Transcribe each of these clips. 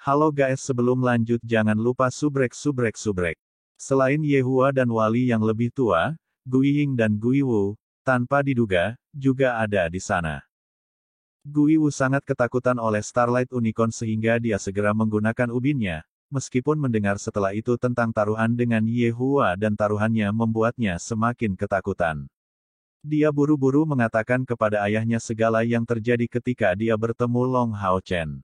Halo guys, sebelum lanjut jangan lupa subrek. Selain Yehua dan wali yang lebih tua, Guiying dan Guiwu, tanpa diduga, juga ada di sana. Guiwu sangat ketakutan oleh Starlight Unicorn sehingga dia segera menggunakan ubinnya, meskipun mendengar setelah itu tentang taruhan dengan Yehua dan taruhannya membuatnya semakin ketakutan. Dia buru-buru mengatakan kepada ayahnya segala yang terjadi ketika dia bertemu Long Hao Chen.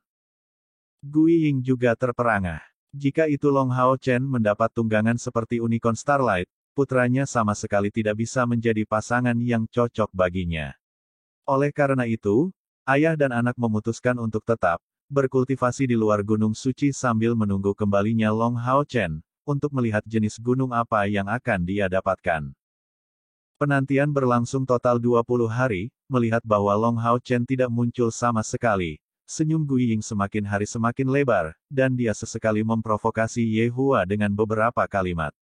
Guiying juga terperangah. Jika itu Long Hao Chen mendapat tunggangan seperti Unicorn Starlight, putranya sama sekali tidak bisa menjadi pasangan yang cocok baginya. Oleh karena itu, ayah dan anak memutuskan untuk tetap berkultivasi di luar Gunung Suci sambil menunggu kembalinya Long Hao Chen, untuk melihat jenis gunung apa yang akan dia dapatkan. Penantian berlangsung total 20 hari, melihat bahwa Long Hao Chen tidak muncul sama sekali. Senyum Guiying semakin hari semakin lebar, dan dia sesekali memprovokasi Yehua dengan beberapa kalimat.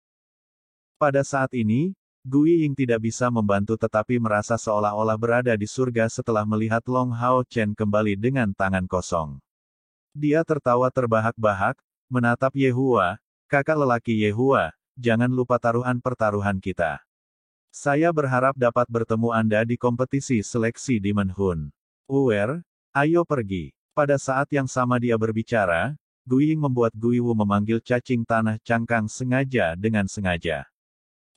Pada saat ini, Guiying tidak bisa membantu tetapi merasa seolah-olah berada di surga setelah melihat Long Hao Chen kembali dengan tangan kosong. Dia tertawa terbahak-bahak, menatap Yehua, "Kakak lelaki Yehua, jangan lupa pertaruhan kita. Saya berharap dapat bertemu Anda di kompetisi seleksi Demon Hun. Ayo pergi." Pada saat yang sama dia berbicara, Guiying membuat Guiwu memanggil cacing tanah cangkang dengan sengaja.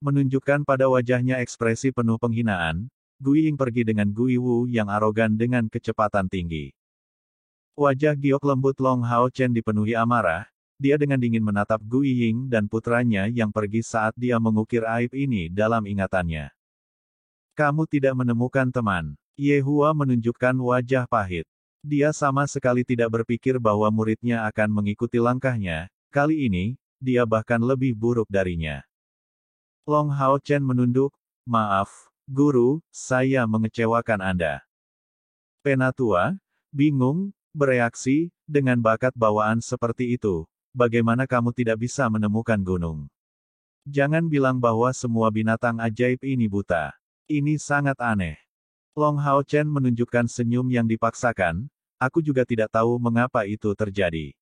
Menunjukkan pada wajahnya ekspresi penuh penghinaan, Guiying pergi dengan Guiwu yang arogan dengan kecepatan tinggi. Wajah giok lembut Long Hao Chen dipenuhi amarah, dia dengan dingin menatap Guiying dan putranya yang pergi saat dia mengukir aib ini dalam ingatannya. "Kamu tidak menemukan teman." Yehua menunjukkan wajah pahit. Dia sama sekali tidak berpikir bahwa muridnya akan mengikuti langkahnya, kali ini, dia bahkan lebih buruk darinya. Long Hao Chen menunduk, "Maaf, guru, saya mengecewakan Anda." Penatua, bingung, bereaksi, dengan bakat bawaan seperti itu, bagaimana kamu tidak bisa menemukan gunung? Jangan bilang bahwa semua binatang ajaib ini buta. Ini sangat aneh. Long Hao Chen menunjukkan senyum yang dipaksakan, "Aku juga tidak tahu mengapa itu terjadi.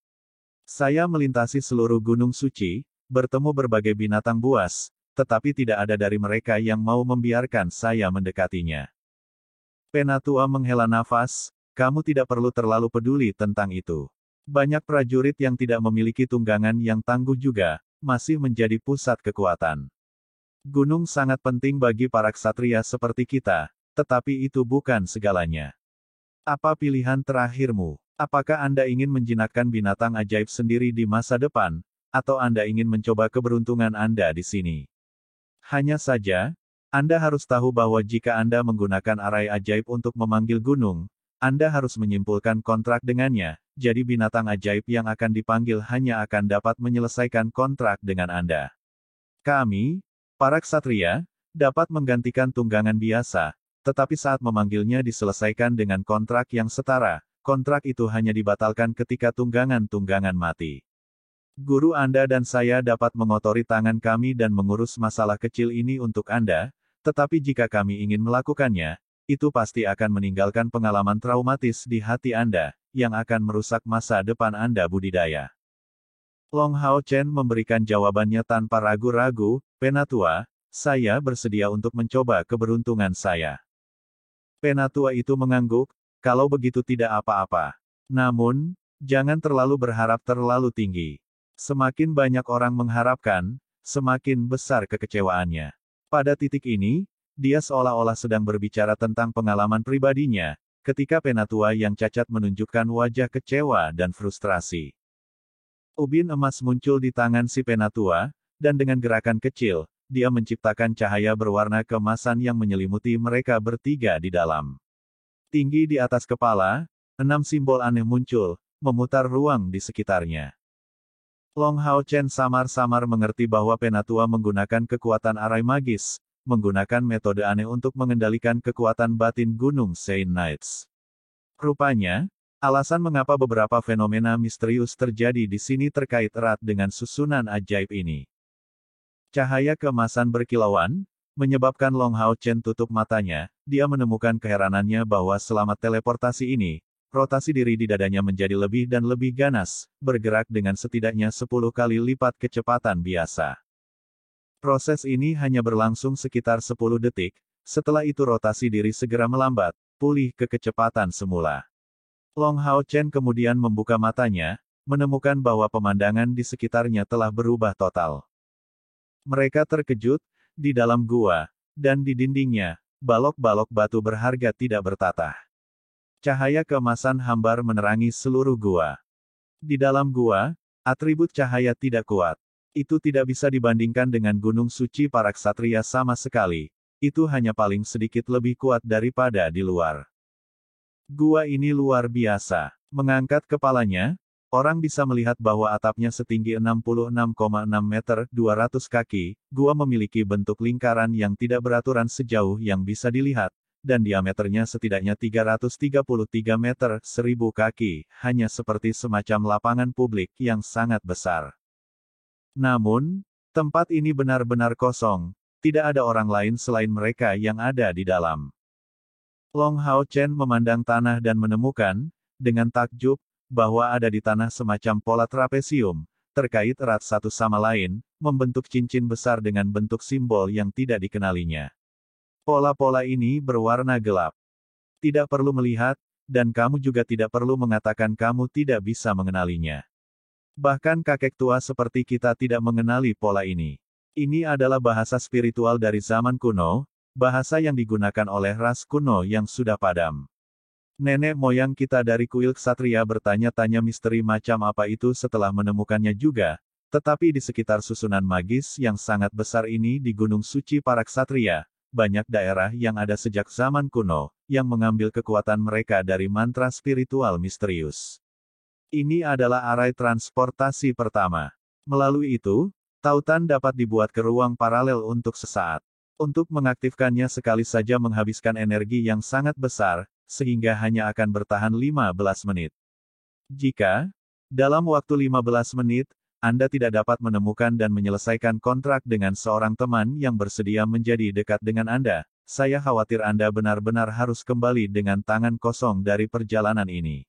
Saya melintasi seluruh gunung suci, bertemu berbagai binatang buas, tetapi tidak ada dari mereka yang mau membiarkan saya mendekatinya." Penatua menghela nafas, "Kamu tidak perlu terlalu peduli tentang itu. Banyak prajurit yang tidak memiliki tunggangan yang tangguh juga, masih menjadi pusat kekuatan. Gunung sangat penting bagi para ksatria seperti kita, tetapi itu bukan segalanya. Apa pilihan terakhirmu? Apakah Anda ingin menjinakkan binatang ajaib sendiri di masa depan, atau Anda ingin mencoba keberuntungan Anda di sini? Hanya saja, Anda harus tahu bahwa jika Anda menggunakan arai ajaib untuk memanggil gunung, Anda harus menyimpulkan kontrak dengannya, jadi binatang ajaib yang akan dipanggil hanya akan dapat menyelesaikan kontrak dengan Anda. Kami, para ksatria, dapat menggantikan tunggangan biasa, tetapi saat memanggilnya diselesaikan dengan kontrak yang setara, kontrak itu hanya dibatalkan ketika tunggangan-tunggangan mati. Guru Anda dan saya dapat mengotori tangan kami dan mengurus masalah kecil ini untuk Anda, tetapi jika kami ingin melakukannya, itu pasti akan meninggalkan pengalaman traumatis di hati Anda, yang akan merusak masa depan Anda budidaya. Long Hao Chen memberikan jawabannya tanpa ragu-ragu, "Penatua, saya bersedia untuk mencoba keberuntungan saya." Penatua itu mengangguk, "Kalau begitu tidak apa-apa. Namun, jangan terlalu berharap terlalu tinggi. Semakin banyak orang mengharapkan, semakin besar kekecewaannya." Pada titik ini, dia seolah-olah sedang berbicara tentang pengalaman pribadinya, ketika penatua yang cacat menunjukkan wajah kecewa dan frustrasi. Ubin emas muncul di tangan si penatua, dan dengan gerakan kecil, dia menciptakan cahaya berwarna keemasan yang menyelimuti mereka bertiga di dalam. Tinggi di atas kepala, 6 simbol aneh muncul, memutar ruang di sekitarnya. Long Hao Chen samar-samar mengerti bahwa penatua menggunakan kekuatan arai magis, menggunakan metode aneh untuk mengendalikan kekuatan batin Gunung Saint Knights. Rupanya, alasan mengapa beberapa fenomena misterius terjadi di sini terkait erat dengan susunan ajaib ini. Cahaya keemasan berkilauan, menyebabkan Long Hao Chen tutup matanya, dia menemukan keheranannya bahwa selama teleportasi ini, rotasi diri di dadanya menjadi lebih dan lebih ganas, bergerak dengan setidaknya 10 kali lipat kecepatan biasa. Proses ini hanya berlangsung sekitar 10 detik, setelah itu rotasi diri segera melambat, pulih ke kecepatan semula. Long Hao Chen kemudian membuka matanya, menemukan bahwa pemandangan di sekitarnya telah berubah total. Mereka terkejut, di dalam gua, dan di dindingnya, balok-balok batu berharga tidak bertatah. Cahaya keemasan hambar menerangi seluruh gua. Di dalam gua, atribut cahaya tidak kuat. Itu tidak bisa dibandingkan dengan gunung suci para ksatria sama sekali. Itu hanya paling sedikit lebih kuat daripada di luar. Gua ini luar biasa. Mengangkat kepalanya, orang bisa melihat bahwa atapnya setinggi 66,6 meter 200 kaki, gua memiliki bentuk lingkaran yang tidak beraturan sejauh yang bisa dilihat, dan diameternya setidaknya 333 meter 1000 kaki, hanya seperti semacam lapangan publik yang sangat besar. Namun, tempat ini benar-benar kosong, tidak ada orang lain selain mereka yang ada di dalam. Long Hao Chen memandang tanah dan menemukan, dengan takjub, bahwa ada di tanah semacam pola trapesium, terkait erat satu sama lain, membentuk cincin besar dengan bentuk simbol yang tidak dikenalinya. Pola-pola ini berwarna gelap. Tidak perlu melihat, dan kamu juga tidak perlu mengatakan kamu tidak bisa mengenalinya. Bahkan kakek tua seperti kita tidak mengenali pola ini. Ini adalah bahasa spiritual dari zaman kuno, bahasa yang digunakan oleh ras kuno yang sudah padam. Nenek moyang kita dari kuil ksatria bertanya-tanya misteri macam apa itu setelah menemukannya juga, tetapi di sekitar susunan magis yang sangat besar ini di Gunung Suci para ksatria, banyak daerah yang ada sejak zaman kuno, yang mengambil kekuatan mereka dari mantra spiritual misterius. Ini adalah arai transportasi pertama. Melalui itu, tautan dapat dibuat ke ruang paralel untuk sesaat. Untuk mengaktifkannya sekali saja menghabiskan energi yang sangat besar, sehingga hanya akan bertahan 15 menit. Jika, dalam waktu 15 menit, Anda tidak dapat menemukan dan menyelesaikan kontrak dengan seorang teman yang bersedia menjadi dekat dengan Anda, saya khawatir Anda benar-benar harus kembali dengan tangan kosong dari perjalanan ini.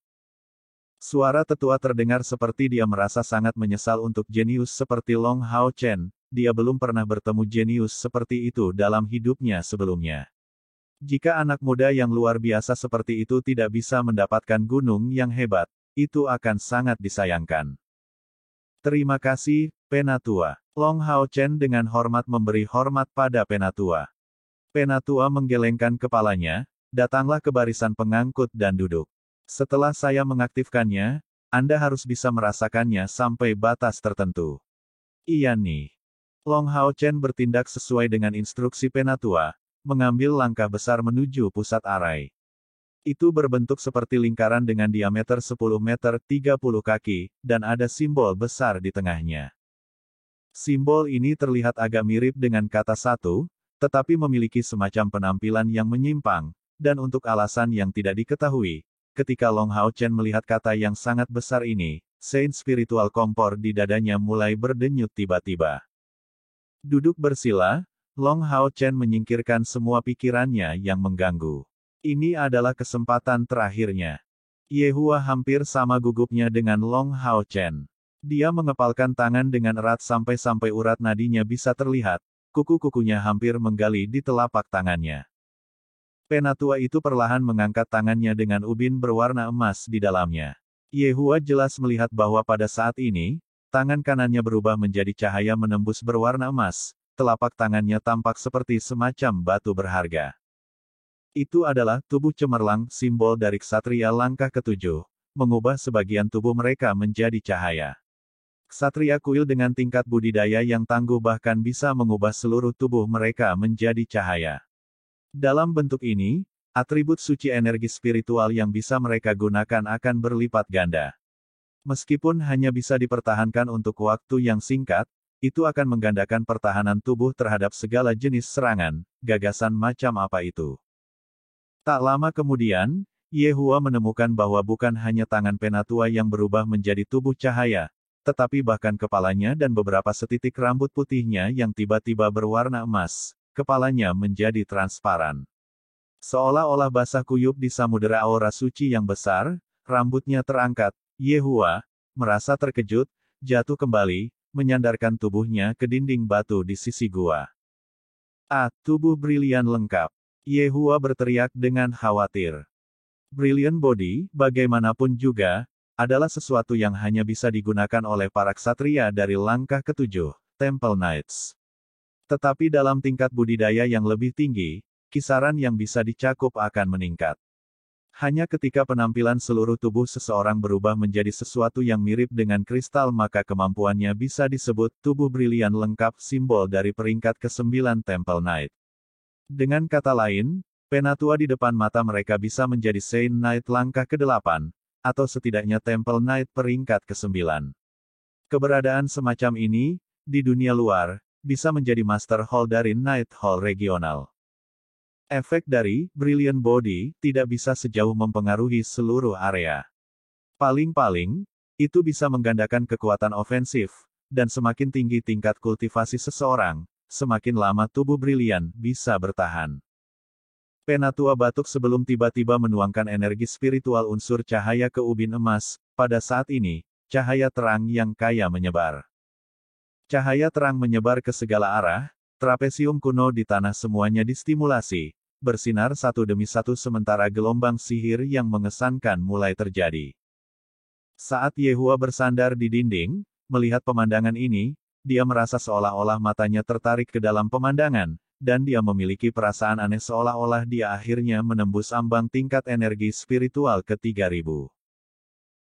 Suara tetua terdengar seperti dia merasa sangat menyesal untuk jenius seperti Long Hao Chen, dia belum pernah bertemu jenius seperti itu dalam hidupnya sebelumnya. Jika anak muda yang luar biasa seperti itu tidak bisa mendapatkan gunung yang hebat, itu akan sangat disayangkan. Terima kasih, Penatua. Long Hao Chen dengan hormat memberi hormat pada Penatua. Penatua menggelengkan kepalanya, datanglah ke barisan pengangkut dan duduk. Setelah saya mengaktifkannya, Anda harus bisa merasakannya sampai batas tertentu. Iya nih. Long Hao Chen bertindak sesuai dengan instruksi Penatua, mengambil langkah besar menuju pusat arai. Itu berbentuk seperti lingkaran dengan diameter 10 meter 30 kaki, dan ada simbol besar di tengahnya. Simbol ini terlihat agak mirip dengan kata satu, tetapi memiliki semacam penampilan yang menyimpang, dan untuk alasan yang tidak diketahui, ketika Long Hao Chen melihat kata yang sangat besar ini, sein spiritual kompor di dadanya mulai berdenyut tiba-tiba. Duduk bersila, Long Hao Chen menyingkirkan semua pikirannya yang mengganggu. Ini adalah kesempatan terakhirnya. Yehua hampir sama gugupnya dengan Long Hao Chen. Dia mengepalkan tangan dengan erat sampai urat nadinya bisa terlihat, kuku-kukunya hampir menggali di telapak tangannya. Penatua itu perlahan mengangkat tangannya dengan ubin berwarna emas di dalamnya. Yehua jelas melihat bahwa pada saat ini, tangan kanannya berubah menjadi cahaya menembus berwarna emas, telapak tangannya tampak seperti semacam batu berharga. Itu adalah tubuh cemerlang, simbol dari ksatria langkah ketujuh, mengubah sebagian tubuh mereka menjadi cahaya. Ksatria kuil dengan tingkat budidaya yang tangguh bahkan bisa mengubah seluruh tubuh mereka menjadi cahaya. Dalam bentuk ini, atribut suci energi spiritual yang bisa mereka gunakan akan berlipat ganda. Meskipun hanya bisa dipertahankan untuk waktu yang singkat, itu akan menggandakan pertahanan tubuh terhadap segala jenis serangan, gagasan macam apa itu. Tak lama kemudian, Yehua menemukan bahwa bukan hanya tangan Penatua yang berubah menjadi tubuh cahaya, tetapi bahkan kepalanya dan beberapa setitik rambut putihnya yang tiba-tiba berwarna emas, kepalanya menjadi transparan. Seolah-olah basah kuyup di samudera aura suci yang besar, rambutnya terangkat. Yehua merasa terkejut, jatuh kembali, menyandarkan tubuhnya ke dinding batu di sisi gua. Tubuh brilian lengkap. Yehua berteriak dengan khawatir. Brilliant body, bagaimanapun juga, adalah sesuatu yang hanya bisa digunakan oleh para ksatria dari langkah ketujuh, Temple Knights. Tetapi dalam tingkat budidaya yang lebih tinggi, kisaran yang bisa dicakup akan meningkat. Hanya ketika penampilan seluruh tubuh seseorang berubah menjadi sesuatu yang mirip dengan kristal maka kemampuannya bisa disebut tubuh brilian lengkap, simbol dari peringkat ke-9 Temple Knight. Dengan kata lain, penatua di depan mata mereka bisa menjadi Saint Knight langkah ke-8, atau setidaknya Temple Knight peringkat ke-9. Keberadaan semacam ini, di dunia luar, bisa menjadi Master Hall dari Knight Hall regional. Efek dari Brilliant Body tidak bisa sejauh mempengaruhi seluruh area. Paling-paling, itu bisa menggandakan kekuatan ofensif, dan semakin tinggi tingkat kultivasi seseorang, semakin lama tubuh brilian bisa bertahan. Penatua batuk sebelum tiba-tiba menuangkan energi spiritual unsur cahaya ke ubin emas. Pada saat ini, cahaya terang yang kaya menyebar. Cahaya terang menyebar ke segala arah. Trapesium kuno di tanah semuanya distimulasi, bersinar satu demi satu sementara gelombang sihir yang mengesankan mulai terjadi. Saat Yehua bersandar di dinding, melihat pemandangan ini, dia merasa seolah-olah matanya tertarik ke dalam pemandangan, dan dia memiliki perasaan aneh seolah-olah dia akhirnya menembus ambang tingkat energi spiritual ke-3000.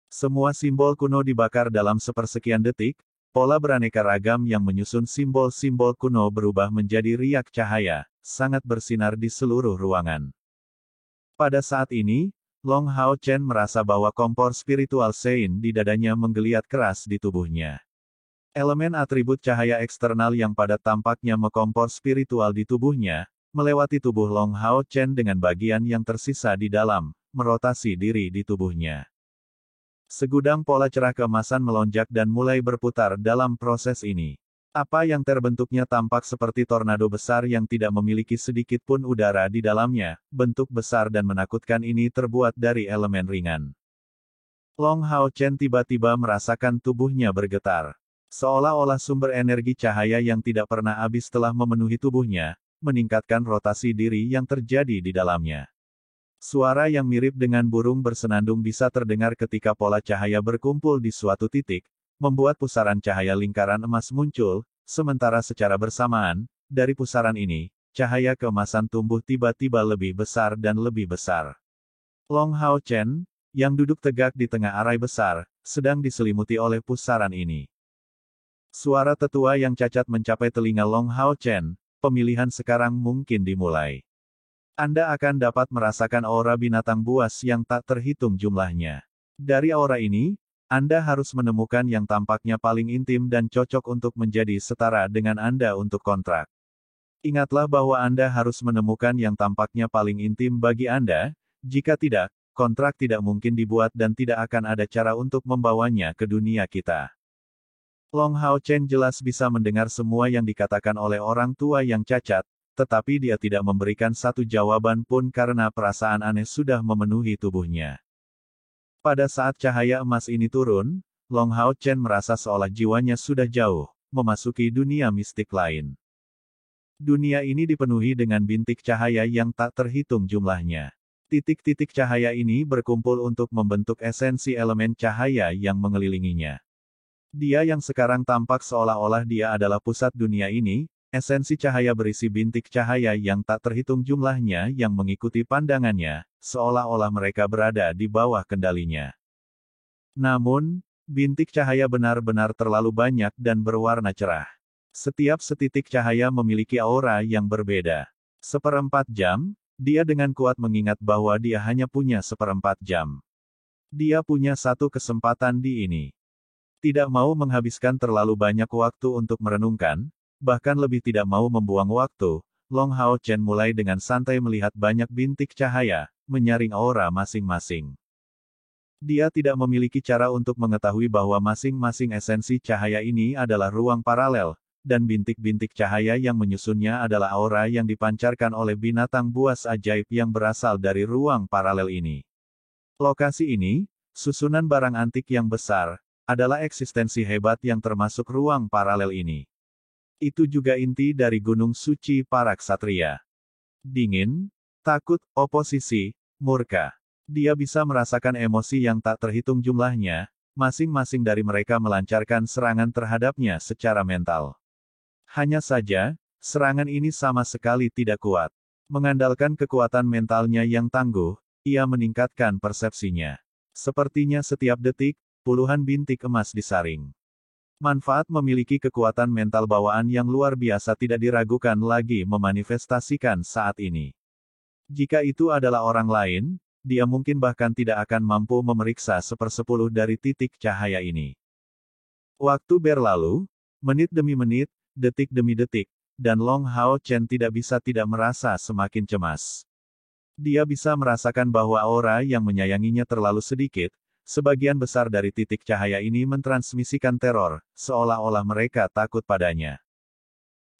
Semua simbol kuno dibakar dalam sepersekian detik. Pola beraneka ragam yang menyusun simbol-simbol kuno berubah menjadi riak cahaya, sangat bersinar di seluruh ruangan. Pada saat ini, Long Hao Chen merasa bahwa kompor spiritual Sein di dadanya menggeliat keras di tubuhnya. Elemen atribut cahaya eksternal yang padat tampaknya mengkompor spiritual di tubuhnya, melewati tubuh Long Hao Chen dengan bagian yang tersisa di dalam, merotasi diri di tubuhnya. Segudang pola cerah keemasan melonjak dan mulai berputar dalam proses ini. Apa yang terbentuknya tampak seperti tornado besar yang tidak memiliki sedikit pun udara di dalamnya. Bentuk besar dan menakutkan ini terbuat dari elemen ringan. Long Hao Chen tiba-tiba merasakan tubuhnya bergetar. Seolah-olah sumber energi cahaya yang tidak pernah habis telah memenuhi tubuhnya, meningkatkan rotasi diri yang terjadi di dalamnya. Suara yang mirip dengan burung bersenandung bisa terdengar ketika pola cahaya berkumpul di suatu titik, membuat pusaran cahaya lingkaran emas muncul, sementara secara bersamaan, dari pusaran ini, cahaya keemasan tumbuh tiba-tiba lebih besar dan lebih besar. Long Hao Chen, yang duduk tegak di tengah arai besar, sedang diselimuti oleh pusaran ini. Suara tetua yang cacat mencapai telinga Long Hao Chen, pemilihan sekarang mungkin dimulai. Anda akan dapat merasakan aura binatang buas yang tak terhitung jumlahnya. Dari aura ini, Anda harus menemukan yang tampaknya paling intim dan cocok untuk menjadi setara dengan Anda untuk kontrak. Ingatlah bahwa Anda harus menemukan yang tampaknya paling intim bagi Anda, jika tidak, kontrak tidak mungkin dibuat dan tidak akan ada cara untuk membawanya ke dunia kita. Long Hao Chen jelas bisa mendengar semua yang dikatakan oleh orang tua yang cacat, tetapi dia tidak memberikan satu jawaban pun karena perasaan aneh sudah memenuhi tubuhnya. Pada saat cahaya emas ini turun, Long Hao Chen merasa seolah jiwanya sudah jauh, memasuki dunia mistik lain. Dunia ini dipenuhi dengan bintik cahaya yang tak terhitung jumlahnya. Titik-titik cahaya ini berkumpul untuk membentuk esensi elemen cahaya yang mengelilinginya. Dia yang sekarang tampak seolah-olah dia adalah pusat dunia ini, esensi cahaya berisi bintik cahaya yang tak terhitung jumlahnya yang mengikuti pandangannya, seolah-olah mereka berada di bawah kendalinya. Namun, bintik cahaya benar-benar terlalu banyak dan berwarna cerah. Setiap setitik cahaya memiliki aura yang berbeda. 1/4 jam, dia dengan kuat mengingat bahwa dia hanya punya 1/4 jam. Dia punya satu kesempatan di ini. Tidak mau menghabiskan terlalu banyak waktu untuk merenungkan, bahkan lebih tidak mau membuang waktu, Long Hao Chen mulai dengan santai melihat banyak bintik cahaya, menyaring aura masing-masing. Dia tidak memiliki cara untuk mengetahui bahwa masing-masing esensi cahaya ini adalah ruang paralel, dan bintik-bintik cahaya yang menyusunnya adalah aura yang dipancarkan oleh binatang buas ajaib yang berasal dari ruang paralel ini. Lokasi ini, Susunan barang antik yang besar, adalah eksistensi hebat yang termasuk ruang paralel ini. Itu juga inti dari gunung suci para ksatria. Dingin, takut, oposisi, murka. Dia bisa merasakan emosi yang tak terhitung jumlahnya, masing-masing dari mereka melancarkan serangan terhadapnya secara mental. Hanya saja, serangan ini sama sekali tidak kuat. Mengandalkan kekuatan mentalnya yang tangguh, ia meningkatkan persepsinya. Sepertinya setiap detik, puluhan bintik emas disaring. Manfaat memiliki kekuatan mental bawaan yang luar biasa tidak diragukan lagi memanifestasikan saat ini. Jika itu adalah orang lain, dia mungkin bahkan tidak akan mampu memeriksa 1/10 dari titik cahaya ini. Waktu berlalu, menit demi menit, detik demi detik, dan Long Hao Chen tidak bisa tidak merasa semakin cemas. Dia bisa merasakan bahwa aura yang menyayanginya terlalu sedikit, sebagian besar dari titik cahaya ini mentransmisikan teror, seolah-olah mereka takut padanya.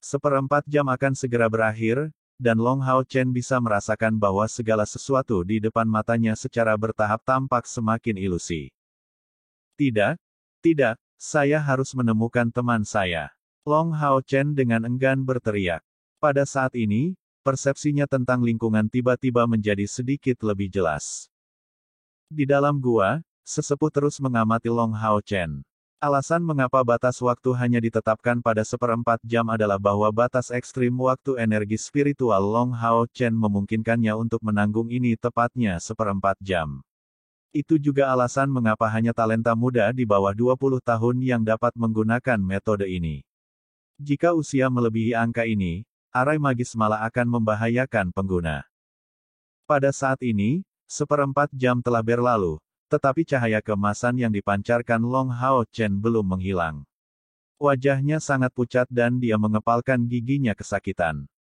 1/4 jam akan segera berakhir, dan Long Hao Chen bisa merasakan bahwa segala sesuatu di depan matanya secara bertahap tampak semakin ilusi. Tidak, tidak, saya harus menemukan teman saya. Long Hao Chen dengan enggan berteriak. Pada saat ini, persepsinya tentang lingkungan tiba-tiba menjadi sedikit lebih jelas. Di dalam gua, sesepuh terus mengamati Long Hao Chen. Alasan mengapa batas waktu hanya ditetapkan pada 1/4 jam adalah bahwa batas ekstrim waktu energi spiritual Long Hao Chen memungkinkannya untuk menanggung ini tepatnya 1/4 jam. Itu juga alasan mengapa hanya talenta muda di bawah 20 tahun yang dapat menggunakan metode ini. Jika usia melebihi angka ini, arai magis malah akan membahayakan pengguna. Pada saat ini, 1/4 jam telah berlalu, tetapi cahaya keemasan yang dipancarkan Long Hao Chen belum menghilang. Wajahnya sangat pucat dan dia mengepalkan giginya kesakitan.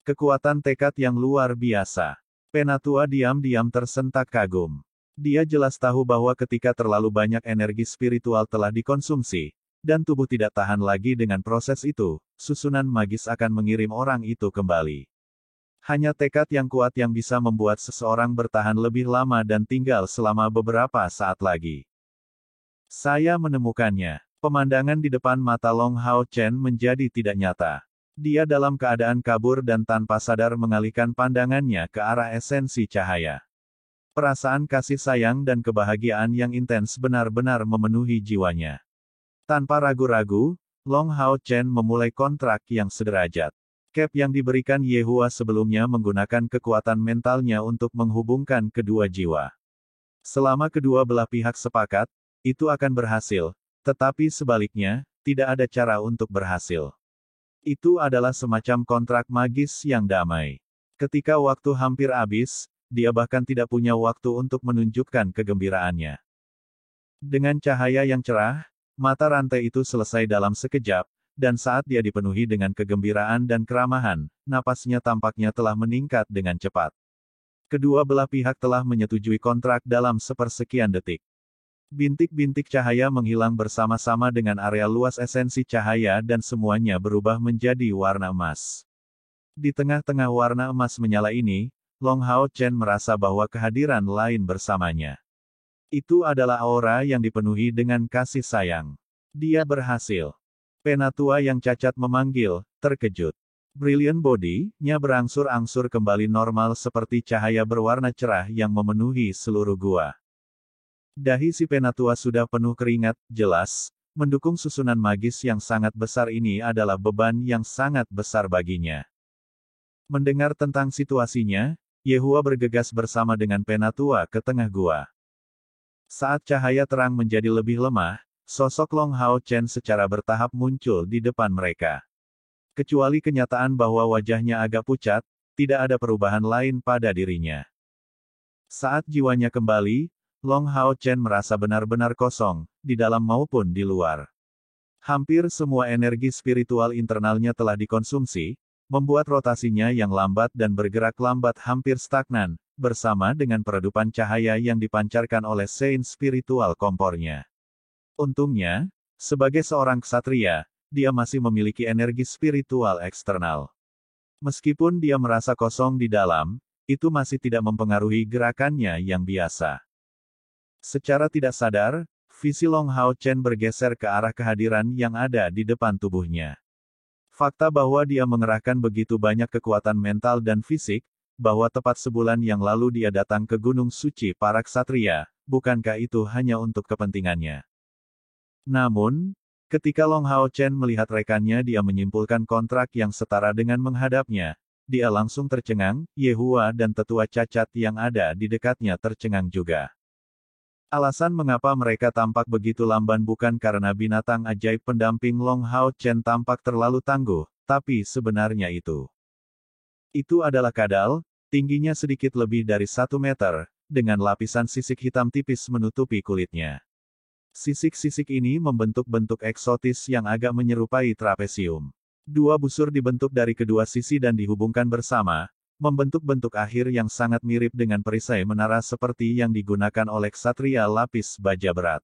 Kekuatan tekad yang luar biasa. Penatua diam-diam tersentak kagum. Dia jelas tahu bahwa ketika terlalu banyak energi spiritual telah dikonsumsi, dan tubuh tidak tahan lagi dengan proses itu, susunan magis akan mengirim orang itu kembali. Hanya tekad yang kuat yang bisa membuat seseorang bertahan lebih lama dan tinggal selama beberapa saat lagi. Saya menemukannya. Pemandangan di depan mata Long Hao Chen menjadi tidak nyata. Dia dalam keadaan kabur dan tanpa sadar mengalihkan pandangannya ke arah esensi cahaya. Perasaan kasih sayang dan kebahagiaan yang intens benar-benar memenuhi jiwanya. Tanpa ragu-ragu, Long Hao Chen memulai kontrak yang sederajat. Cap yang diberikan Yehua sebelumnya menggunakan kekuatan mentalnya untuk menghubungkan kedua jiwa. Selama kedua belah pihak sepakat, itu akan berhasil, tetapi sebaliknya, tidak ada cara untuk berhasil. Itu adalah semacam kontrak magis yang damai. Ketika waktu hampir habis, dia bahkan tidak punya waktu untuk menunjukkan kegembiraannya. Dengan cahaya yang cerah, mata rantai itu selesai dalam sekejap, dan saat dia dipenuhi dengan kegembiraan dan keramahan, napasnya tampaknya telah meningkat dengan cepat. Kedua belah pihak telah menyetujui kontrak dalam sepersekian detik. Bintik-bintik cahaya menghilang bersama-sama dengan area luas esensi cahaya dan semuanya berubah menjadi warna emas. Di tengah-tengah warna emas menyala ini, Long Hao Chen merasa bahwa kehadiran lain bersamanya. Itu adalah aura yang dipenuhi dengan kasih sayang. Dia berhasil. Penatua yang cacat memanggil, terkejut. Brilliant Body-nya berangsur-angsur kembali normal seperti cahaya berwarna cerah yang memenuhi seluruh gua. Dahi si penatua sudah penuh keringat, jelas, mendukung susunan magis yang sangat besar ini adalah beban yang sangat besar baginya. Mendengar tentang situasinya, Yehua bergegas bersama dengan penatua ke tengah gua. Saat cahaya terang menjadi lebih lemah, sosok Long Hao Chen secara bertahap muncul di depan mereka. Kecuali kenyataan bahwa wajahnya agak pucat, tidak ada perubahan lain pada dirinya. Saat jiwanya kembali, Long Hao Chen merasa benar-benar kosong, di dalam maupun di luar. Hampir semua energi spiritual internalnya telah dikonsumsi, membuat rotasinya yang lambat dan bergerak lambat hampir stagnan, bersama dengan peredupan cahaya yang dipancarkan oleh sein spiritual kompornya. Untungnya, sebagai seorang ksatria, dia masih memiliki energi spiritual eksternal. Meskipun dia merasa kosong di dalam, itu masih tidak mempengaruhi gerakannya yang biasa. Secara tidak sadar, visi Long Hao Chen bergeser ke arah kehadiran yang ada di depan tubuhnya. Fakta bahwa dia mengerahkan begitu banyak kekuatan mental dan fisik, bahwa tepat sebulan yang lalu dia datang ke Gunung Suci para Ksatria, bukankah itu hanya untuk kepentingannya? Namun, ketika Long Hao Chen melihat rekannya dia menyimpulkan kontrak yang setara dengan menghadapnya, dia langsung tercengang, Yehua dan tetua cacat yang ada di dekatnya tercengang juga. Alasan mengapa mereka tampak begitu lamban bukan karena binatang ajaib pendamping Long Hao Chen tampak terlalu tangguh, tapi sebenarnya itu adalah kadal, tingginya sedikit lebih dari 1 meter, dengan lapisan sisik hitam tipis menutupi kulitnya. Sisik-sisik ini membentuk bentuk eksotis yang agak menyerupai trapesium. 2 busur dibentuk dari kedua sisi dan dihubungkan bersama, membentuk bentuk akhir yang sangat mirip dengan perisai menara seperti yang digunakan oleh ksatria lapis baja berat.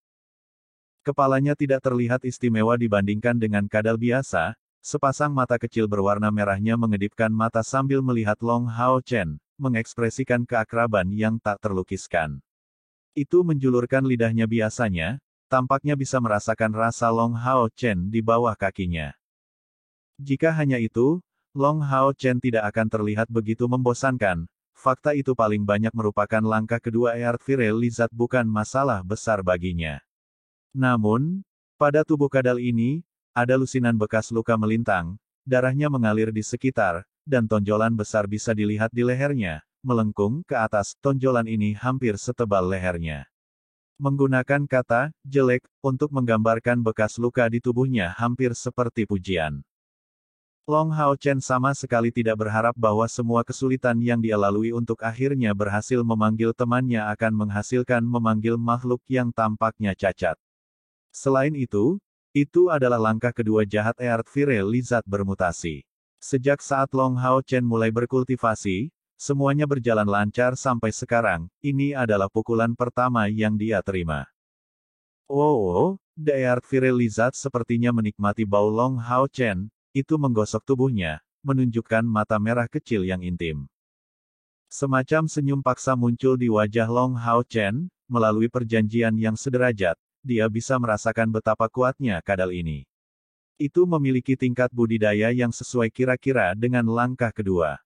Kepalanya tidak terlihat istimewa dibandingkan dengan kadal biasa, sepasang mata kecil berwarna merahnya mengedipkan mata sambil melihat Long Hao Chen, mengekspresikan keakraban yang tak terlukiskan. Itu menjulurkan lidahnya biasanya, tampaknya bisa merasakan rasa Long Hao Chen di bawah kakinya. Jika hanya itu, Long Hao Chen tidak akan terlihat begitu membosankan, fakta itu paling banyak merupakan langkah kedua Earth Virile Lizard bukan masalah besar baginya. Namun, pada tubuh kadal ini, ada lusinan bekas luka melintang, darahnya mengalir di sekitar, dan tonjolan besar bisa dilihat di lehernya, melengkung ke atas, tonjolan ini hampir setebal lehernya. Menggunakan kata jelek untuk menggambarkan bekas luka di tubuhnya hampir seperti pujian. Long Hao Chen sama sekali tidak berharap bahwa semua kesulitan yang dia lalui untuk akhirnya berhasil memanggil temannya akan menghasilkan memanggil makhluk yang tampaknya cacat. Selain itu adalah langkah kedua jahat Earth Virile Lizard bermutasi. Sejak saat Long Hao Chen mulai berkultivasi, semuanya berjalan lancar sampai sekarang, ini adalah pukulan pertama yang dia terima. Oh, the Earth Virile Lizard sepertinya menikmati bau Long Hao Chen. Itu menggosok tubuhnya, menunjukkan mata merah kecil yang intim. Semacam senyum paksa muncul di wajah Long Hao Chen, melalui perjanjian yang sederajat, dia bisa merasakan betapa kuatnya kadal ini. Itu memiliki tingkat budidaya yang sesuai kira-kira dengan langkah kedua.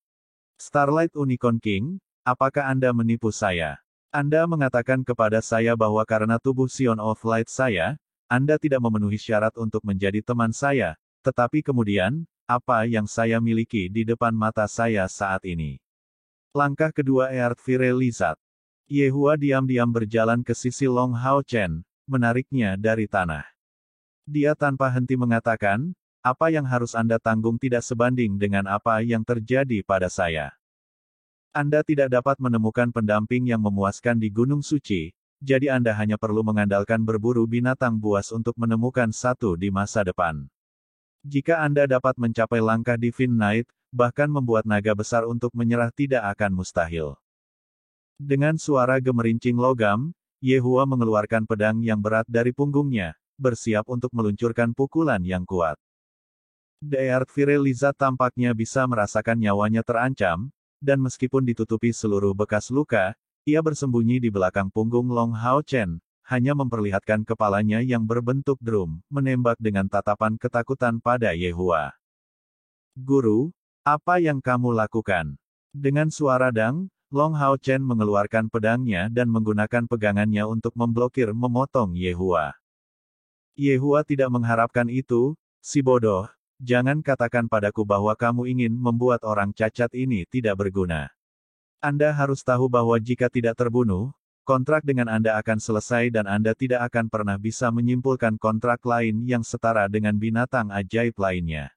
Starlight Unicorn King, apakah Anda menipu saya? Anda mengatakan kepada saya bahwa karena tubuh Sion of Light saya, Anda tidak memenuhi syarat untuk menjadi teman saya. Tetapi kemudian, apa yang saya miliki di depan mata saya saat ini? Langkah kedua Earth Virile Lizard. Yehua diam-diam berjalan ke sisi Long Hao Chen, menariknya dari tanah. Dia tanpa henti mengatakan, apa yang harus Anda tanggung tidak sebanding dengan apa yang terjadi pada saya. Anda tidak dapat menemukan pendamping yang memuaskan di Gunung Suci, jadi Anda hanya perlu mengandalkan berburu binatang buas untuk menemukan satu di masa depan. Jika Anda dapat mencapai langkah Divine Knight, bahkan membuat naga besar untuk menyerah tidak akan mustahil. Dengan suara gemerincing logam, Yehua mengeluarkan pedang yang berat dari punggungnya, bersiap untuk meluncurkan pukulan yang kuat. The Earth Virile Lizard tampaknya bisa merasakan nyawanya terancam, dan meskipun ditutupi seluruh bekas luka, ia bersembunyi di belakang punggung Long Hao Chen, hanya memperlihatkan kepalanya yang berbentuk drum, menembak dengan tatapan ketakutan pada Yehua. Guru, apa yang kamu lakukan? Dengan suara dang, Long Hao Chen mengeluarkan pedangnya dan menggunakan pegangannya untuk memblokir memotong Yehua. Yehua tidak mengharapkan itu, si bodoh, jangan katakan padaku bahwa kamu ingin membuat orang cacat ini tidak berguna. Anda harus tahu bahwa jika tidak terbunuh, kontrak dengan Anda akan selesai dan Anda tidak akan pernah bisa menyimpulkan kontrak lain yang setara dengan binatang ajaib lainnya.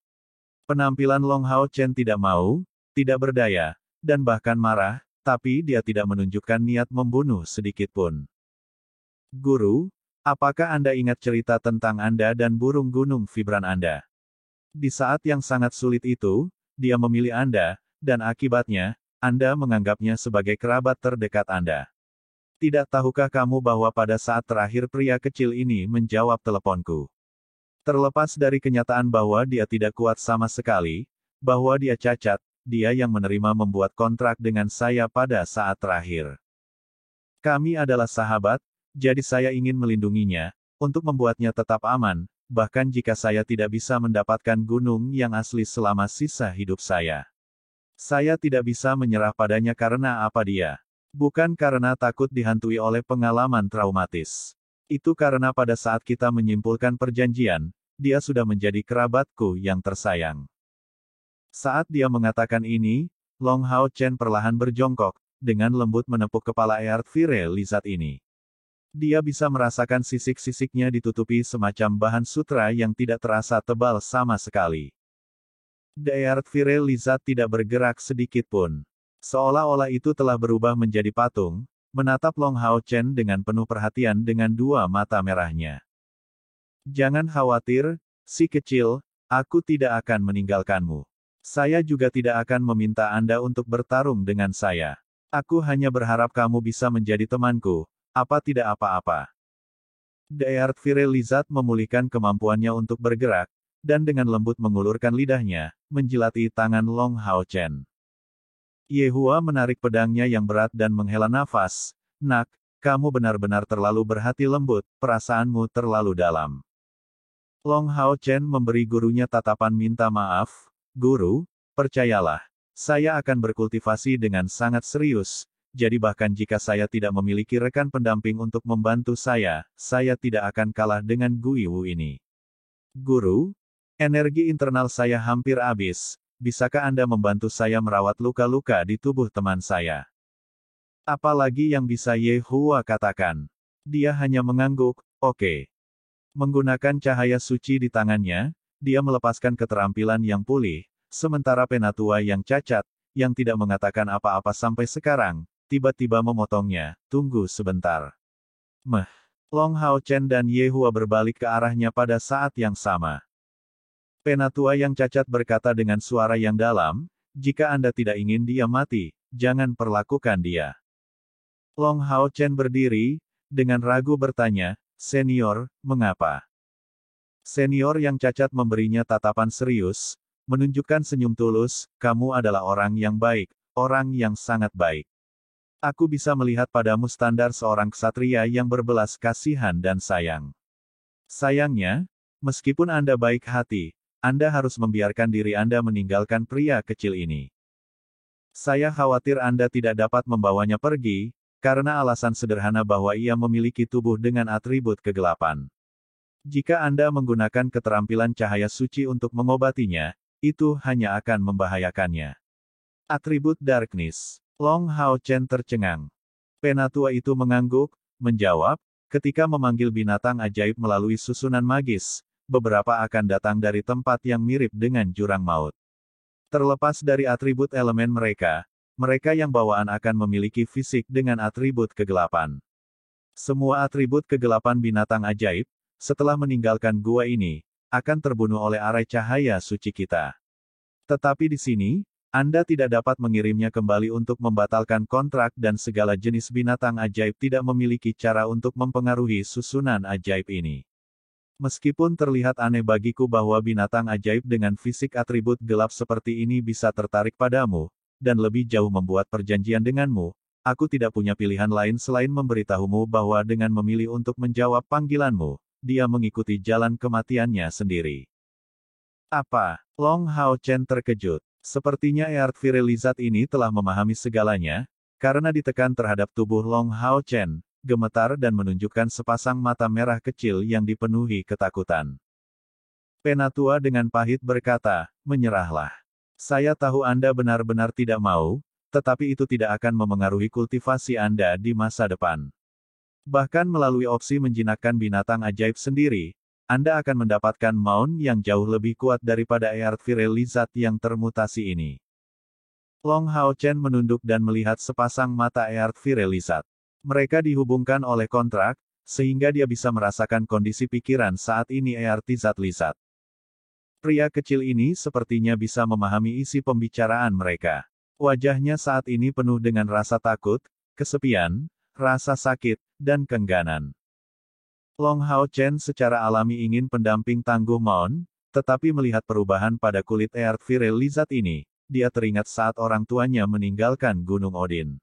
Penampilan Long Hao Chen tidak mau, tidak berdaya, dan bahkan marah, tapi dia tidak menunjukkan niat membunuh sedikit pun. Guru, apakah Anda ingat cerita tentang Anda dan burung gunung vibran Anda? Di saat yang sangat sulit itu, dia memilih Anda, dan akibatnya, Anda menganggapnya sebagai kerabat terdekat Anda. Tidak tahukah kamu bahwa pada saat terakhir pria kecil ini menjawab teleponku? Terlepas dari kenyataan bahwa dia tidak kuat sama sekali, bahwa dia cacat, dia yang menerima membuat kontrak dengan saya pada saat terakhir. Kami adalah sahabat, Jadi saya ingin melindunginya, untuk membuatnya tetap aman, bahkan jika saya tidak bisa mendapatkan gunung yang asli selama sisa hidup saya. Saya tidak bisa menyerah padanya karena apa dia. Bukan karena takut dihantui oleh pengalaman traumatis. Itu karena pada saat kita menyimpulkan perjanjian, dia sudah menjadi kerabatku yang tersayang. Saat dia mengatakan ini, Long Hao Chen perlahan berjongkok, dengan lembut menepuk kepala Earth Fire Lizard ini. Dia bisa merasakan sisik-sisiknya ditutupi semacam bahan sutra yang tidak terasa tebal sama sekali. The Earth Fire Lizard tidak bergerak sedikit pun. Seolah-olah itu telah berubah menjadi patung, menatap Long Hao Chen dengan penuh perhatian dengan dua mata merahnya. Jangan khawatir, si kecil, aku tidak akan meninggalkanmu. Saya juga tidak akan meminta Anda untuk bertarung dengan saya. Aku hanya berharap kamu bisa menjadi temanku, apa tidak apa-apa. The Earth Fire Lizard memulihkan kemampuannya untuk bergerak, dan dengan lembut mengulurkan lidahnya, menjilati tangan Long Hao Chen. Yehua menarik pedangnya yang berat dan menghela nafas. Nak, kamu benar-benar terlalu berhati lembut, perasaanmu terlalu dalam. Long Hao Chen memberi gurunya tatapan minta maaf. Guru, percayalah, saya akan berkultivasi dengan sangat serius, jadi bahkan jika saya tidak memiliki rekan pendamping untuk membantu saya tidak akan kalah dengan Gui Wu ini. Guru, energi internal saya hampir habis. Bisakah Anda membantu saya merawat luka-luka di tubuh teman saya? Apalagi yang bisa Yehua katakan? Dia hanya mengangguk, oke. Menggunakan cahaya suci di tangannya, dia melepaskan keterampilan yang pulih, sementara Penatua yang cacat, yang tidak mengatakan apa-apa sampai sekarang, tiba-tiba memotongnya, tunggu sebentar. Long Hao Chen dan Yehua berbalik ke arahnya pada saat yang sama. Penatua yang cacat berkata dengan suara yang dalam, jika Anda tidak ingin dia mati, jangan perlakukan dia. Long Hao Chen berdiri, dengan ragu bertanya, Senior, mengapa? Senior yang cacat memberinya tatapan serius, menunjukkan senyum tulus, kamu adalah orang yang baik, orang yang sangat baik. Aku bisa melihat padamu standar seorang ksatria yang berbelas kasihan dan sayang. Sayangnya, meskipun Anda baik hati, Anda harus membiarkan diri Anda meninggalkan pria kecil ini. Saya khawatir Anda tidak dapat membawanya pergi, karena alasan sederhana bahwa ia memiliki tubuh dengan atribut kegelapan. Jika Anda menggunakan keterampilan cahaya suci untuk mengobatinya, itu hanya akan membahayakannya. Atribut Darkness. Long Hao Chen tercengang. Penatua itu mengangguk, menjawab, ketika memanggil binatang ajaib melalui susunan magis, beberapa akan datang dari tempat yang mirip dengan jurang maut. Terlepas dari atribut elemen mereka, mereka yang bawaan akan memiliki fisik dengan atribut kegelapan. Semua atribut kegelapan binatang ajaib, setelah meninggalkan gua ini, akan terbunuh oleh arai cahaya suci kita. Tetapi di sini, Anda tidak dapat mengirimnya kembali untuk membatalkan kontrak dan segala jenis binatang ajaib tidak memiliki cara untuk mempengaruhi susunan ajaib ini. Meskipun terlihat aneh bagiku bahwa binatang ajaib dengan fisik atribut gelap seperti ini bisa tertarik padamu, dan lebih jauh membuat perjanjian denganmu, aku tidak punya pilihan lain selain memberitahumu bahwa dengan memilih untuk menjawab panggilanmu, dia mengikuti jalan kematiannya sendiri. Apa? Long Hao Chen terkejut. Sepertinya Earth Fire Lizard ini telah memahami segalanya, karena ditekan terhadap tubuh Long Hao Chen, gemetar dan menunjukkan sepasang mata merah kecil yang dipenuhi ketakutan. Penatua dengan pahit berkata, menyerahlah. Saya tahu Anda benar-benar tidak mau, tetapi itu tidak akan memengaruhi kultivasi Anda di masa depan. Bahkan melalui opsi menjinakkan binatang ajaib sendiri, Anda akan mendapatkan mount yang jauh lebih kuat daripada Earth Fire Lizard yang termutasi ini. Long Hao Chen menunduk dan melihat sepasang mata Earth Fire Lizard. Mereka dihubungkan oleh kontrak, sehingga dia bisa merasakan kondisi pikiran saat ini Earth Lizard. Pria kecil ini sepertinya bisa memahami isi pembicaraan mereka. Wajahnya saat ini penuh dengan rasa takut, kesepian, rasa sakit, dan keengganan. Long Hao Chen secara alami ingin pendamping tangguh Mount, tetapi melihat perubahan pada kulit Earth Fire Lizard ini, dia teringat saat orang tuanya meninggalkan Gunung Odin.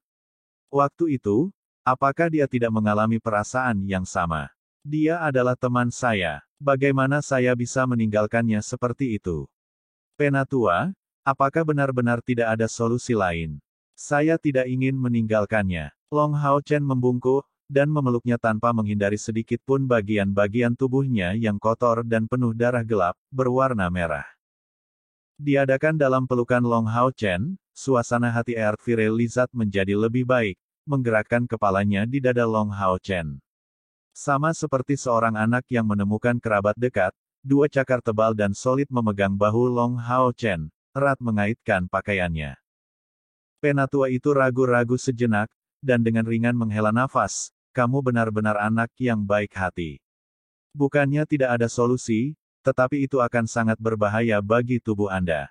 Waktu itu, Apakah dia tidak mengalami perasaan yang sama? Dia adalah teman saya. Bagaimana saya bisa meninggalkannya seperti itu? Penatua, apakah benar-benar tidak ada solusi lain? Saya tidak ingin meninggalkannya. Long Hao Chen membungkuk, dan memeluknya tanpa menghindari sedikit pun bagian-bagian tubuhnya yang kotor dan penuh darah gelap, berwarna merah. Diadakan dalam pelukan Long Hao Chen, suasana hati Earth Fire Lizard menjadi lebih baik, menggerakkan kepalanya di dada Long Hao Chen. Sama seperti seorang anak yang menemukan kerabat dekat, dua cakar tebal dan solid memegang bahu Long Hao Chen, erat mengaitkan pakaiannya. Penatua itu ragu-ragu sejenak, dan dengan ringan menghela nafas, kamu benar-benar anak yang baik hati. Bukannya tidak ada solusi, tetapi itu akan sangat berbahaya bagi tubuh Anda.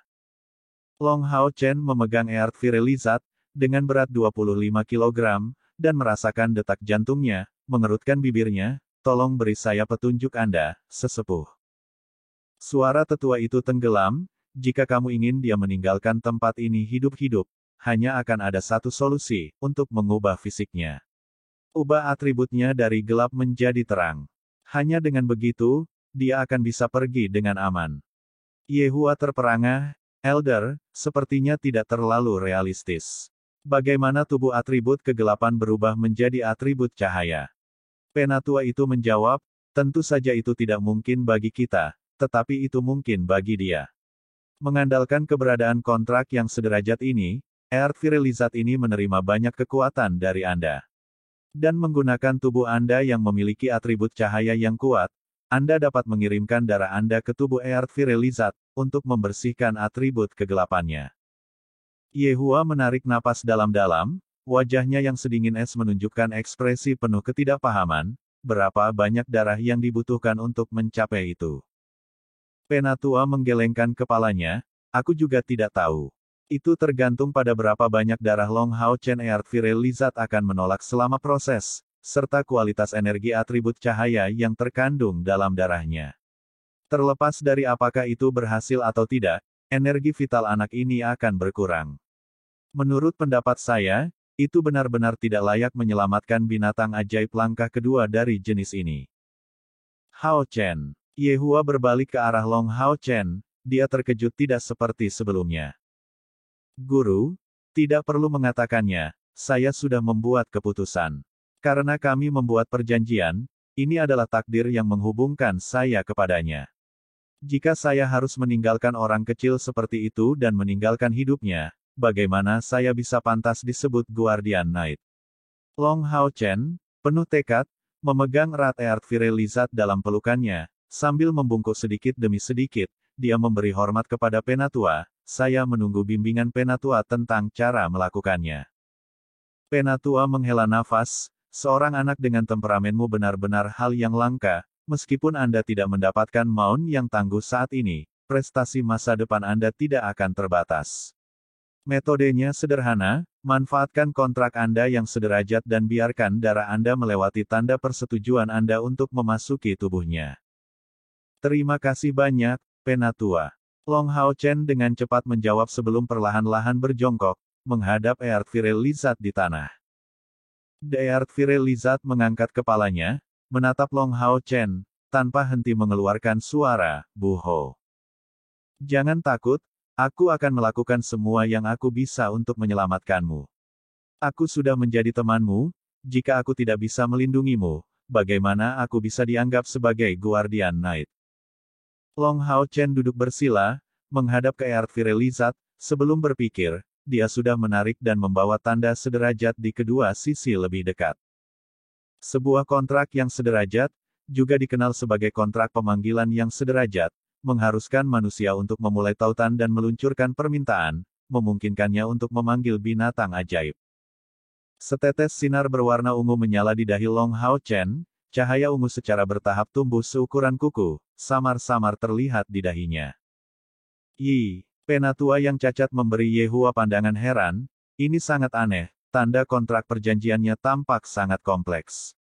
Long Hao Chen memegang Earth Fire Lizard, dengan berat 25 kg, dan merasakan detak jantungnya, mengerutkan bibirnya, tolong beri saya petunjuk Anda, sesepuh. Suara tetua itu tenggelam, jika kamu ingin dia meninggalkan tempat ini hidup-hidup, hanya akan ada satu solusi, untuk mengubah fisiknya. Ubah atributnya dari gelap menjadi terang. Hanya dengan begitu, dia akan bisa pergi dengan aman. Yehua terperangah, Elder, sepertinya tidak terlalu realistis. Bagaimana tubuh atribut kegelapan berubah menjadi atribut cahaya? Penatua itu menjawab, tentu saja itu tidak mungkin bagi kita, tetapi itu mungkin bagi dia. Mengandalkan keberadaan kontrak yang sederajat ini, Earth Fire Lizard ini menerima banyak kekuatan dari Anda. Dan menggunakan tubuh Anda yang memiliki atribut cahaya yang kuat, Anda dapat mengirimkan darah Anda ke tubuh Earth Fire Lizard, untuk membersihkan atribut kegelapannya. Yehua menarik napas dalam-dalam, wajahnya yang sedingin es menunjukkan ekspresi penuh ketidakpahaman, berapa banyak darah yang dibutuhkan untuk mencapai itu. Penatua menggelengkan kepalanya, aku juga tidak tahu. Itu tergantung pada berapa banyak darah Long Hao Chen Earth Fire Lizard akan menolak selama proses, serta kualitas energi atribut cahaya yang terkandung dalam darahnya. Terlepas dari apakah itu berhasil atau tidak, energi vital anak ini akan berkurang. Menurut pendapat saya, itu benar-benar tidak layak menyelamatkan binatang ajaib langkah kedua dari jenis ini. Hao Chen. Yehua berbalik ke arah Long Hao Chen, dia terkejut tidak seperti sebelumnya. Guru, tidak perlu mengatakannya, saya sudah membuat keputusan. Karena kami membuat perjanjian, ini adalah takdir yang menghubungkan saya kepadanya. Jika saya harus meninggalkan orang kecil seperti itu dan meninggalkan hidupnya, bagaimana saya bisa pantas disebut Guardian Knight? Long Hao Chen, penuh tekad, memegang erat Earth Fire Lizard dalam pelukannya, sambil membungkuk sedikit demi sedikit, dia memberi hormat kepada Penatua, saya menunggu bimbingan Penatua tentang cara melakukannya. Penatua menghela nafas, seorang anak dengan temperamenmu benar-benar hal yang langka, meskipun Anda tidak mendapatkan maun yang tangguh saat ini, prestasi masa depan Anda tidak akan terbatas. Metodenya sederhana, manfaatkan kontrak Anda yang sederajat dan biarkan darah Anda melewati tanda persetujuan Anda untuk memasuki tubuhnya. Terima kasih banyak, Penatua. Long Hao Chen dengan cepat menjawab sebelum perlahan-lahan berjongkok, menghadap Earth Fire Lizard di tanah. The Earth Fire Lizard mengangkat kepalanya, menatap Long Hao Chen, tanpa henti mengeluarkan suara, buho. Jangan takut, aku akan melakukan semua yang aku bisa untuk menyelamatkanmu. Aku sudah menjadi temanmu, jika aku tidak bisa melindungimu, bagaimana aku bisa dianggap sebagai Guardian Knight? Long Hao Chen duduk bersila, menghadap ke Earth Fire Lizard, sebelum berpikir, dia sudah menarik dan membawa tanda sederajat di kedua sisi lebih dekat. Sebuah kontrak yang sederajat, juga dikenal sebagai kontrak pemanggilan yang sederajat, mengharuskan manusia untuk memulai tautan dan meluncurkan permintaan, memungkinkannya untuk memanggil binatang ajaib. Setetes sinar berwarna ungu menyala di dahi Long Hao Chen, cahaya ungu secara bertahap tumbuh seukuran kuku, samar-samar terlihat di dahinya. Yi, Penatua yang cacat memberi Yehua pandangan heran, ini sangat aneh, tanda kontrak perjanjiannya tampak sangat kompleks.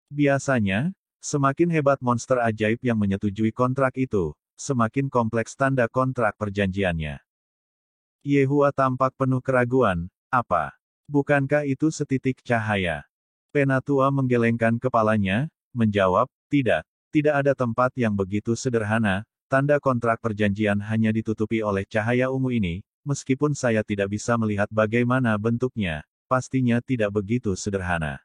Biasanya, semakin hebat monster ajaib yang menyetujui kontrak itu, semakin kompleks tanda kontrak perjanjiannya. Yehua tampak penuh keraguan, apa? Bukankah itu setitik cahaya? Penatua menggelengkan kepalanya, menjawab, tidak. Tidak ada tempat yang begitu sederhana, tanda kontrak perjanjian hanya ditutupi oleh cahaya ungu ini, meskipun saya tidak bisa melihat bagaimana bentuknya, pastinya tidak begitu sederhana.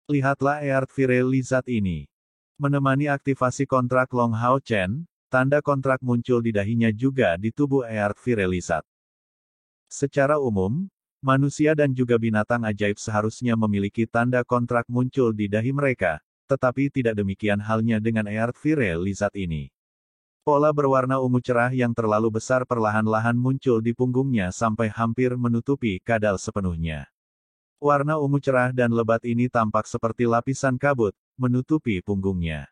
Lihatlah Earth Fire Lizard ini. Menemani aktivasi kontrak Long Hao Chen, tanda kontrak muncul di dahinya juga di tubuh Earth Fire Lizard. Secara umum, manusia dan juga binatang ajaib seharusnya memiliki tanda kontrak muncul di dahi mereka, tetapi tidak demikian halnya dengan Earth Fire Lizard ini. Pola berwarna ungu cerah yang terlalu besar perlahan-lahan muncul di punggungnya sampai hampir menutupi kadal sepenuhnya. Warna ungu cerah dan lebat ini tampak seperti lapisan kabut, menutupi punggungnya.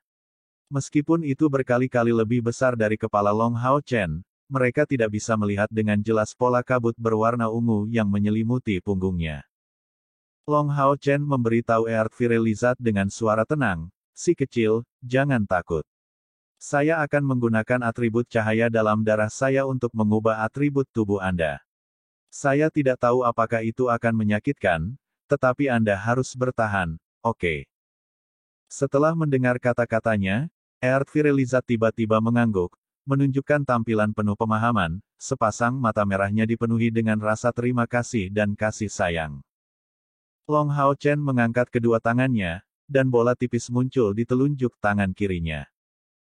Meskipun itu berkali-kali lebih besar dari kepala Long Hao Chen, mereka tidak bisa melihat dengan jelas pola kabut berwarna ungu yang menyelimuti punggungnya. Long Hao Chen memberitahu Earth Fire Lizard dengan suara tenang, "Si kecil, jangan takut. Saya akan menggunakan atribut cahaya dalam darah saya untuk mengubah atribut tubuh Anda. Saya tidak tahu apakah itu akan menyakitkan, tetapi Anda harus bertahan, oke?" Setelah mendengar kata-katanya, Earth Fire Lizard tiba-tiba mengangguk, menunjukkan tampilan penuh pemahaman, sepasang mata merahnya dipenuhi dengan rasa terima kasih dan kasih sayang. Long Hao Chen mengangkat kedua tangannya, dan bola tipis muncul di telunjuk tangan kirinya.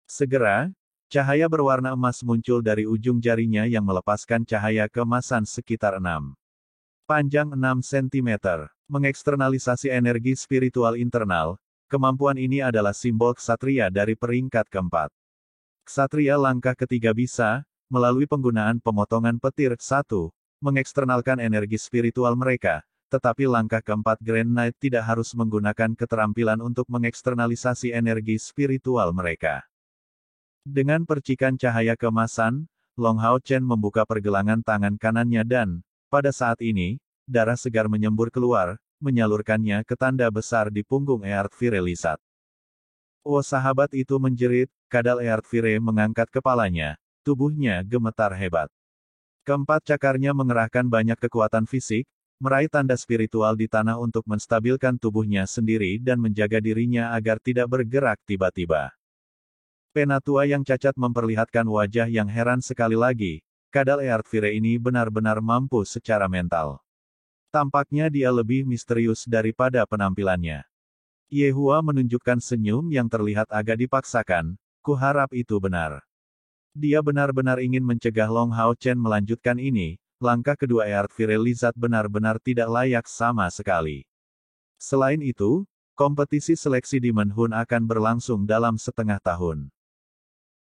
Segera, cahaya berwarna emas muncul dari ujung jarinya yang melepaskan cahaya keemasan sekitar 6 panjang 6 cm, mengeksternalisasi energi spiritual internal. Kemampuan ini adalah simbol ksatria dari peringkat keempat. Ksatria langkah ketiga bisa, melalui penggunaan pemotongan petir 1, mengeksternalkan energi spiritual mereka, tetapi langkah keempat Grand Knight tidak harus menggunakan keterampilan untuk mengeksternalisasi energi spiritual mereka. Dengan percikan cahaya keemasan, Long Hao Chen membuka pergelangan tangan kanannya dan, pada saat ini, darah segar menyembur keluar, menyalurkannya ke tanda besar di punggung Earth Fire Lizard. "Oh sahabat," itu menjerit, kadal Earth Fire mengangkat kepalanya, tubuhnya gemetar hebat. Keempat cakarnya mengerahkan banyak kekuatan fisik, meraih tanda spiritual di tanah untuk menstabilkan tubuhnya sendiri dan menjaga dirinya agar tidak bergerak tiba-tiba. Penatua yang cacat memperlihatkan wajah yang heran sekali lagi, kadal Earth Fire ini benar-benar mampu secara mental. Tampaknya dia lebih misterius daripada penampilannya. Yehua menunjukkan senyum yang terlihat agak dipaksakan, kuharap itu benar. Dia benar-benar ingin mencegah Long Hao Chen melanjutkan ini, langkah kedua Earth Fire Lizard benar-benar tidak layak sama sekali. Selain itu, kompetisi seleksi Demon Hun akan berlangsung dalam setengah tahun.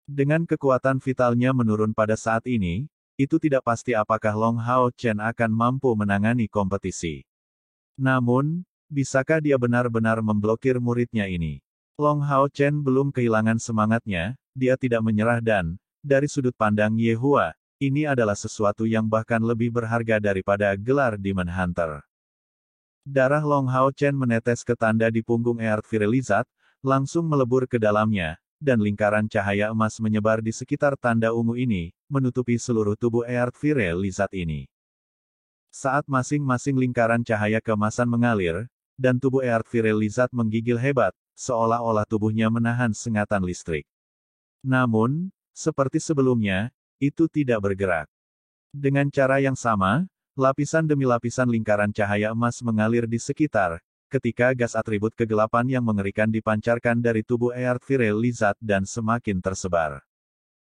Dengan kekuatan vitalnya menurun pada saat ini, itu tidak pasti apakah Long Hao Chen akan mampu menangani kompetisi. Namun, bisakah dia benar-benar memblokir muridnya ini? Long Hao Chen belum kehilangan semangatnya, dia tidak menyerah dan, dari sudut pandang Yehua, ini adalah sesuatu yang bahkan lebih berharga daripada gelar Demon Hunter. Darah Long Hao Chen menetes ke tanda di punggung Earth Fire Lizard, langsung melebur ke dalamnya, dan lingkaran cahaya emas menyebar di sekitar tanda ungu ini, menutupi seluruh tubuh Earth Fire Lizard ini. Saat masing-masing lingkaran cahaya keemasan mengalir, dan tubuh Earth Fire Lizard menggigil hebat, seolah-olah tubuhnya menahan sengatan listrik. Namun, seperti sebelumnya, itu tidak bergerak. Dengan cara yang sama, lapisan demi lapisan lingkaran cahaya emas mengalir di sekitar, ketika gas atribut kegelapan yang mengerikan dipancarkan dari tubuh Earth Fire Lizard dan semakin tersebar.